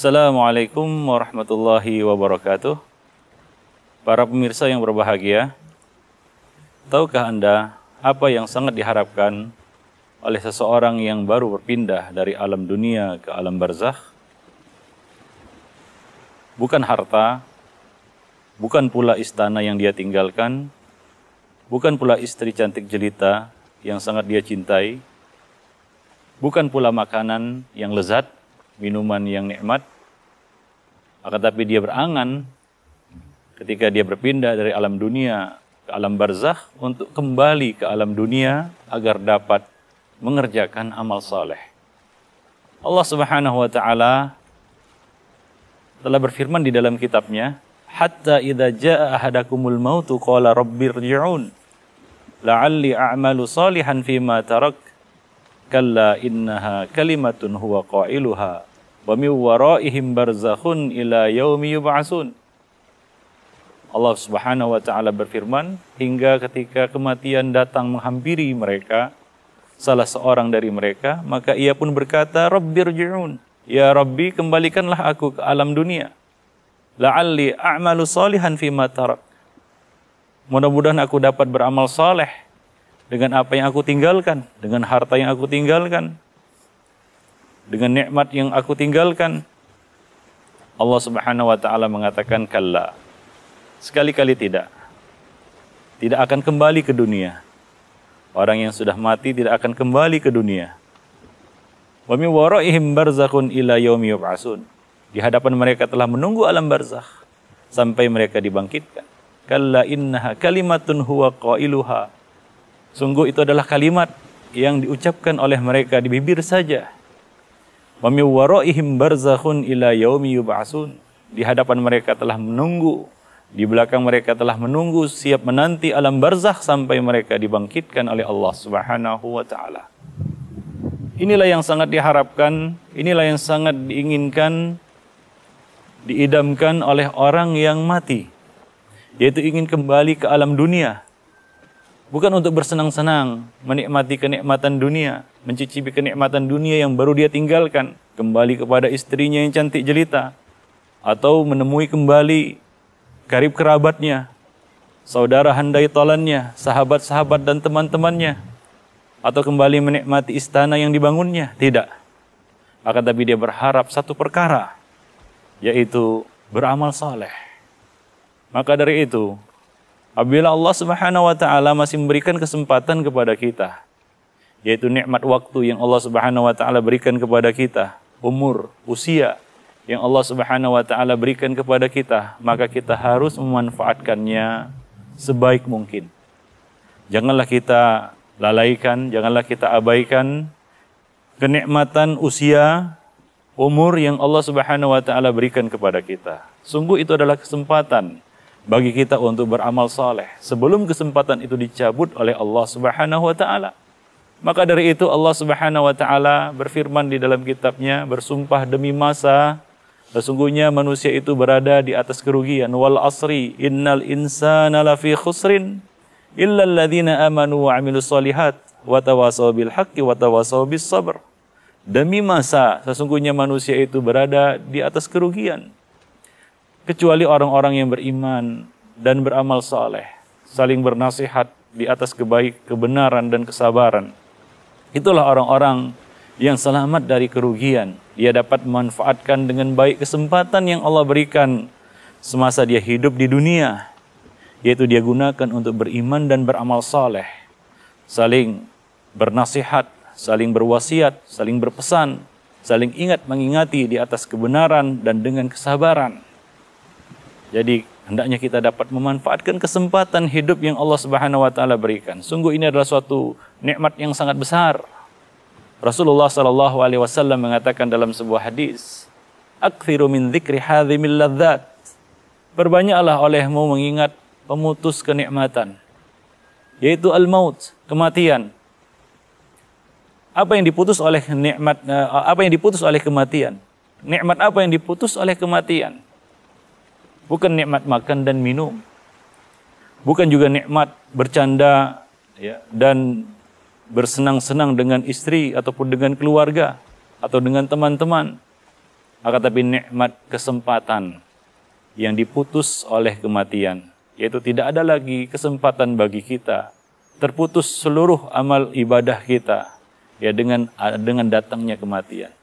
Assalamualaikum warahmatullahi wabarakatuh. Para pemirsa yang berbahagia, tahukah Anda apa yang sangat diharapkan oleh seseorang yang baru berpindah dari alam dunia ke alam barzakh? Bukan harta, bukan pula istana yang dia tinggalkan, bukan pula istri cantik jelita yang sangat dia cintai, bukan pula makanan yang lezat, minuman yang nikmat, akan tapi dia berangan ketika dia berpindah dari alam dunia ke alam barzakh untuk kembali ke alam dunia agar dapat mengerjakan amal saleh. Allah Subhanahu wa taala telah berfirman di dalam kitabnya, "Hatta idza jaa ahadakumul mautu qala rabbirji'un la'alli a'malu salihan fima tarak kalla innaha kalimatun huwa qailuha wa min waraihim barzakhun ila yaumi yub'atsun." Allah Subhanahu wa taala berfirman, hingga ketika kematian datang menghampiri mereka, salah seorang dari mereka, maka ia pun berkata, "Rabbirji'un, ya Rabbi, kembalikanlah aku ke alam dunia. La'alli a'malu salihan fima tarak. Mudah-mudahan aku dapat beramal saleh dengan apa yang aku tinggalkan, dengan harta yang aku tinggalkan, dengan nikmat yang aku tinggalkan." Allah Subhanahu wa taala mengatakan, kalla, sekali-kali tidak. Tidak akan kembali ke dunia. Orang yang sudah mati tidak akan kembali ke dunia. Wa min waraihim barzakhun ila yaumi yub'atsun. Di hadapan mereka telah menunggu alam barzakh sampai mereka dibangkitkan. Kalla innaha kalimatun huwa qailuha. Sungguh itu adalah kalimat yang diucapkan oleh mereka di bibir saja. Wa min waraihim barzakhun ila yaumi yub'atsun. Di hadapan mereka telah menunggu, di belakang mereka telah menunggu, siap menanti alam barzakh sampai mereka dibangkitkan oleh Allah Subhanahu wa taala. Inilah yang sangat diharapkan, inilah yang sangat diinginkan, diidamkan oleh orang yang mati, yaitu ingin kembali ke alam dunia. Bukan untuk bersenang-senang, menikmati kenikmatan dunia, mencicipi kenikmatan dunia yang baru dia tinggalkan, kembali kepada istrinya yang cantik jelita, atau menemui kembali karib kerabatnya, saudara handai tolannya, sahabat-sahabat dan teman-temannya, atau kembali menikmati istana yang dibangunnya. Tidak. Akan tapi dia berharap satu perkara, yaitu beramal saleh. Maka dari itu, apabila Allah Subhanahu wa taala masih memberikan kesempatan kepada kita, yaitu nikmat waktu yang Allah Subhanahu wa taala berikan kepada kita, umur, usia yang Allah Subhanahu wa taala berikan kepada kita, maka kita harus memanfaatkannya sebaik mungkin. Janganlah kita lalaikan, janganlah kita abaikan kenikmatan usia, umur yang Allah Subhanahu wa taala berikan kepada kita. Sungguh itu adalah kesempatan bagi kita untuk beramal saleh sebelum kesempatan itu dicabut oleh Allah Subhanahu wa taala. Maka dari itu Allah Subhanahu wa taala berfirman di dalam kitabnya, bersumpah demi masa, sesungguhnya manusia itu berada di atas kerugian. Wal asri innal insana lafi khusrin illa alladhina amanu wa amilus solihat wa tawasaw bil haqqi wa tawasaw bis sabr. Demi masa, sesungguhnya manusia itu berada di atas kerugian, kecuali orang-orang yang beriman dan beramal saleh, saling bernasihat di atas kebenaran dan kesabaran. Itulah orang-orang yang selamat dari kerugian. Dia dapat memanfaatkan dengan baik kesempatan yang Allah berikan semasa dia hidup di dunia, yaitu dia gunakan untuk beriman dan beramal saleh, saling bernasihat, saling berwasiat, saling berpesan, saling ingat mengingati di atas kebenaran dan dengan kesabaran. Jadi hendaknya kita dapat memanfaatkan kesempatan hidup yang Allah Subhanahu wa taala berikan. Sungguh ini adalah suatu nikmat yang sangat besar. Rasulullah sallallahu alaihi wasallam mengatakan dalam sebuah hadis, "Aktsiru min dzikri hadzimil ladzat." Perbanyaklah olehmu mengingat pemutus kenikmatan, yaitu al-maut, kematian. Apa yang diputus oleh nikmat, apa yang diputus oleh kematian? Nikmat apa yang diputus oleh kematian? Bukan nikmat makan dan minum. Bukan juga nikmat bercanda ya, dan bersenang-senang dengan istri ataupun dengan keluarga atau dengan teman-teman. akan tapi nikmat kesempatan yang diputus oleh kematian, yaitu tidak ada lagi kesempatan bagi kita, terputus seluruh amal ibadah kita, ya dengan datangnya kematian.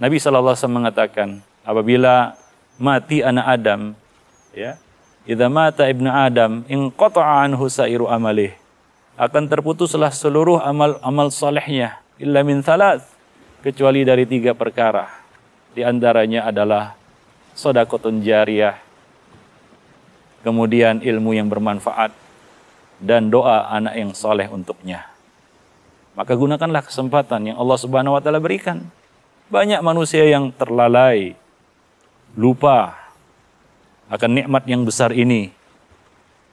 Nabi SAW mengatakan, apabila mati anak Adam, ya, idza mata ibnu Adam inqata'a anhu sairu amalih, akan terputuslah seluruh amal salehnya, illa min thalath, kecuali dari 3 perkara. Di antaranya adalah shadaqatun jariyah, kemudian ilmu yang bermanfaat, dan doa anak yang soleh untuknya. Maka gunakanlah kesempatan yang Allah Subhanahu wa Ta'ala berikan. Banyak manusia yang terlalai, lupa akan nikmat yang besar ini.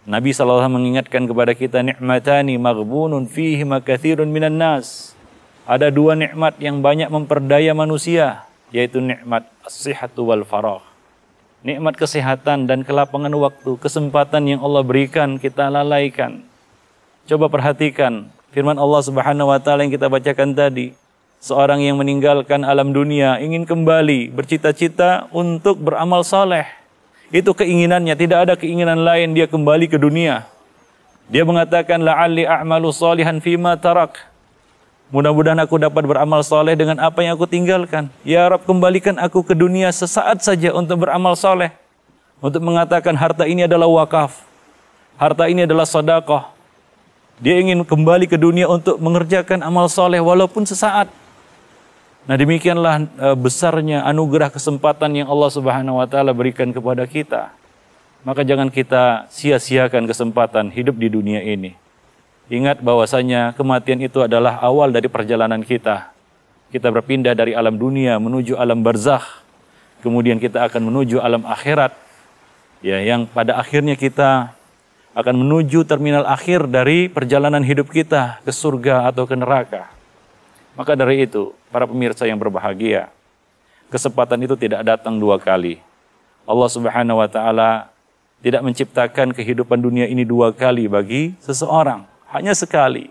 Nabi SAW mengingatkan kepada kita, nikmatani maghbunun fihi makathirun minan nas. Ada 2 nikmat yang banyak memperdaya manusia, yaitu nikmat as-sihhatu wal faragh. Nikmat kesehatan dan kelapangan waktu, kesempatan yang Allah berikan kita lalaikan. Coba perhatikan firman Allah Subhanahu wa Ta'ala yang kita bacakan tadi. Seorang yang meninggalkan alam dunia ingin kembali, bercita-cita untuk beramal saleh. Itu keinginannya, tidak ada keinginan lain, dia kembali ke dunia. Dia mengatakan la'alli a'malu salihan fima tarak. Mudah-mudahan aku dapat beramal soleh dengan apa yang aku tinggalkan. Ya Rabb, kembalikan aku ke dunia sesaat saja untuk beramal soleh. Untuk mengatakan harta ini adalah wakaf. Harta ini adalah sedekah. Dia ingin kembali ke dunia untuk mengerjakan amal soleh walaupun sesaat. Nah, demikianlah besarnya anugerah kesempatan yang Allah Subhanahu wa Ta'ala berikan kepada kita. Maka jangan kita sia-siakan kesempatan hidup di dunia ini. Ingat bahwasanya kematian itu adalah awal dari perjalanan kita. Kita berpindah dari alam dunia menuju alam barzakh. Kemudian kita akan menuju alam akhirat. Ya, yang pada akhirnya kita akan menuju terminal akhir dari perjalanan hidup kita ke surga atau ke neraka. Maka dari itu, para pemirsa yang berbahagia, kesempatan itu tidak datang 2 kali. Allah Subhanahu wa Ta'ala tidak menciptakan kehidupan dunia ini 2 kali bagi seseorang. Hanya sekali.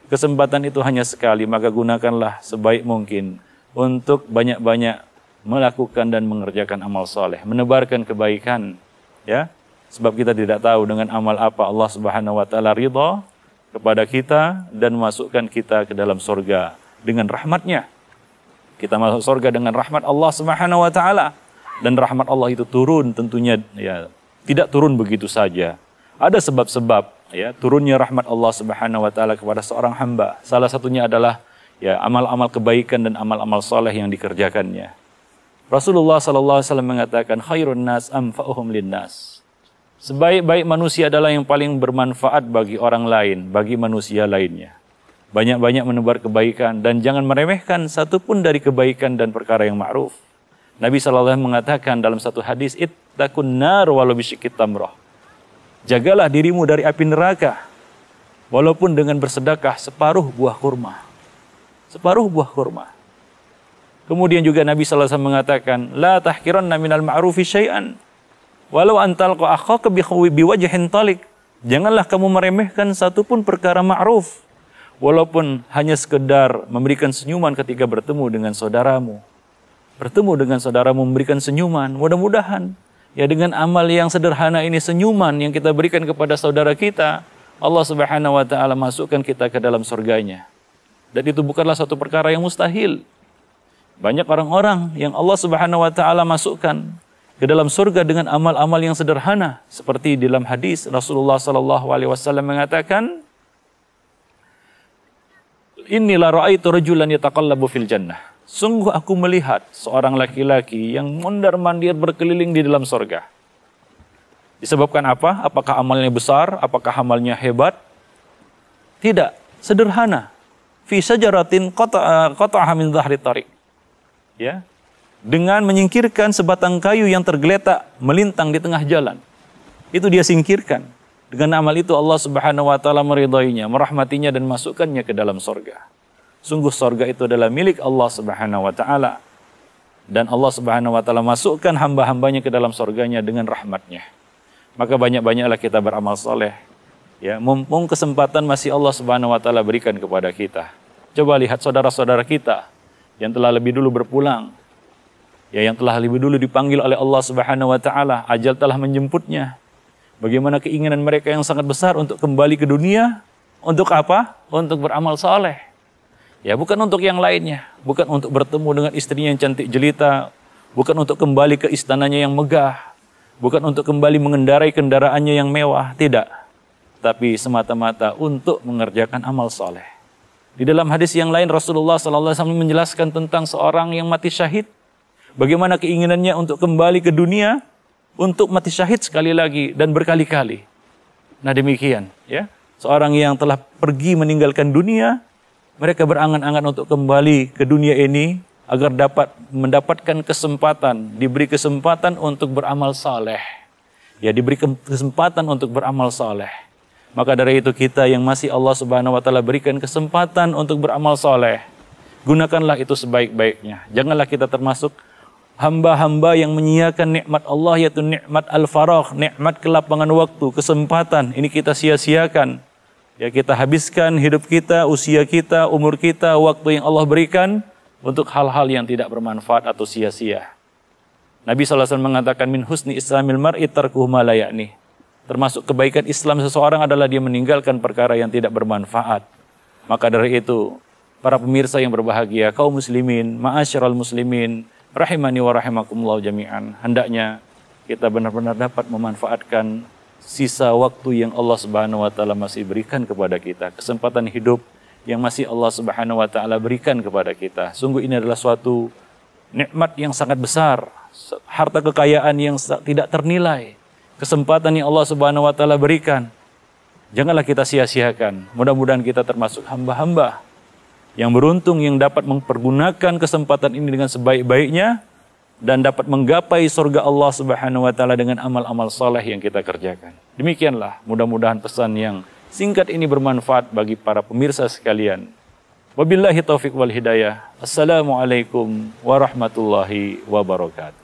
Kesempatan itu hanya sekali, maka gunakanlah sebaik mungkin untuk banyak-banyak melakukan dan mengerjakan amal soleh, menebarkan kebaikan, ya. Sebab kita tidak tahu dengan amal apa Allah Subhanahu wa Ta'ala ridha kepada kita dan memasukkan kita ke dalam surga dengan rahmatnya. Kita masuk surga dengan rahmat Allah Subhanahu wa Ta'ala, dan rahmat Allah itu turun tentunya, ya, tidak turun begitu saja. Ada sebab-sebab, ya, turunnya rahmat Allah Subhanahu wa Ta'ala kepada seorang hamba. Salah satunya adalah, ya, amal-amal kebaikan dan amal-amal soleh yang dikerjakannya. Rasulullah SAW mengatakan, khairun nas anfa'uhum linnas. Sebaik-baik manusia adalah yang paling bermanfaat bagi orang lain, bagi manusia lainnya. Banyak-banyak menebar kebaikan dan jangan meremehkan satupun dari kebaikan dan perkara yang ma'ruf. Nabi SAW mengatakan dalam satu hadis, ittaqun nar walau bisyikki tamrah. Jagalah dirimu dari api neraka, walaupun dengan bersedekah separuh buah kurma. Separuh buah kurma. Kemudian juga Nabi SAW mengatakan, la tahkiranna minal ma'rufi syai'an, walau antalqa akhaka biwajhin talik. Janganlah kamu meremehkan satupun perkara ma'ruf, walaupun hanya sekedar memberikan senyuman ketika bertemu dengan saudaramu. Bertemu dengan saudaramu memberikan senyuman, mudah-mudahan, ya, dengan amal yang sederhana ini, senyuman yang kita berikan kepada saudara kita, Allah Subhanahu wa Ta'ala masukkan kita ke dalam surganya. Dan itu bukanlah satu perkara yang mustahil. Banyak orang-orang yang Allah Subhanahu wa Ta'ala masukkan ke dalam surga dengan amal-amal yang sederhana. Seperti dalam hadis Rasulullah SAW mengatakan, Inilah ra'aitu rajulan yataqallabu fil jannah. Sungguh aku melihat seorang laki-laki yang mondar-mandir berkeliling di dalam surga. Disebabkan apa? Apakah amalnya besar? Apakah amalnya hebat? Tidak, sederhana. Fi sajaratin qata'aha min dhahri tariq. Ya. Dengan menyingkirkan sebatang kayu yang tergeletak melintang di tengah jalan. Itu dia singkirkan. Dengan amal itu Allah Subhanahu wa Ta'ala meridainya, merahmatinya dan masukkannya ke dalam surga. Sungguh surga itu adalah milik Allah Subhanahu wa Ta'ala. Dan Allah Subhanahu wa Ta'ala masukkan hamba-hambanya ke dalam surganya dengan rahmatnya. Maka banyak-banyaklah kita beramal soleh. Ya, mumpung kesempatan masih Allah Subhanahu wa Ta'ala berikan kepada kita. Coba lihat saudara-saudara kita yang telah lebih dulu berpulang. Ya, yang telah lebih dulu dipanggil oleh Allah Subhanahu wa taala, ajal telah menjemputnya. Bagaimana keinginan mereka yang sangat besar untuk kembali ke dunia, untuk apa? Untuk beramal saleh. Ya, bukan untuk yang lainnya, bukan untuk bertemu dengan istrinya yang cantik jelita, bukan untuk kembali ke istananya yang megah, bukan untuk kembali mengendarai kendaraannya yang mewah, tidak. Tapi semata-mata untuk mengerjakan amal saleh. Di dalam hadis yang lain Rasulullah SAW menjelaskan tentang seorang yang mati syahid. Bagaimana keinginannya untuk kembali ke dunia, untuk mati syahid sekali lagi dan berkali-kali. Nah demikian, ya. Seorang yang telah pergi meninggalkan dunia, mereka berangan-angan untuk kembali ke dunia ini agar dapat mendapatkan kesempatan, diberi kesempatan untuk beramal saleh. Ya, diberi kesempatan untuk beramal saleh. Maka dari itu kita yang masih Allah Subhanahu wa taala berikan kesempatan untuk beramal saleh, gunakanlah itu sebaik-baiknya. Janganlah kita termasuk hamba-hamba yang menyia-nyiakan nikmat Allah, yaitu nikmat al-faragh, nikmat kelapangan waktu, kesempatan. Ini kita sia-siakan. Ya, kita habiskan hidup kita, usia kita, umur kita, waktu yang Allah berikan untuk hal-hal yang tidak bermanfaat atau sia-sia. Nabi SAW mengatakan, min husni islamil mar'i tarkuhu ma la ya'ni. Termasuk kebaikan Islam seseorang adalah dia meninggalkan perkara yang tidak bermanfaat. Maka dari itu, para pemirsa yang berbahagia, kaum muslimin, ma'asyiral muslimin, rahimani wa rahimakumullah jami'an, hendaknya kita benar-benar dapat memanfaatkan sisa waktu yang Allah Subhanahu wa taala masih berikan kepada kita, kesempatan hidup yang masih Allah Subhanahu wa taala berikan kepada kita. Sungguh ini adalah suatu nikmat yang sangat besar, harta kekayaan yang tidak ternilai, kesempatan yang Allah Subhanahu wa taala berikan. Janganlah kita sia-siakan. Mudah-mudahan kita termasuk hamba-hamba yang beruntung yang dapat mempergunakan kesempatan ini dengan sebaik-baiknya dan dapat menggapai surga Allah Subhanahu wa taala dengan amal-amal saleh yang kita kerjakan. Demikianlah, mudah-mudahan pesan yang singkat ini bermanfaat bagi para pemirsa sekalian. Wabillahi taufiq wal hidayah. Assalamualaikum warahmatullahi wabarakatuh.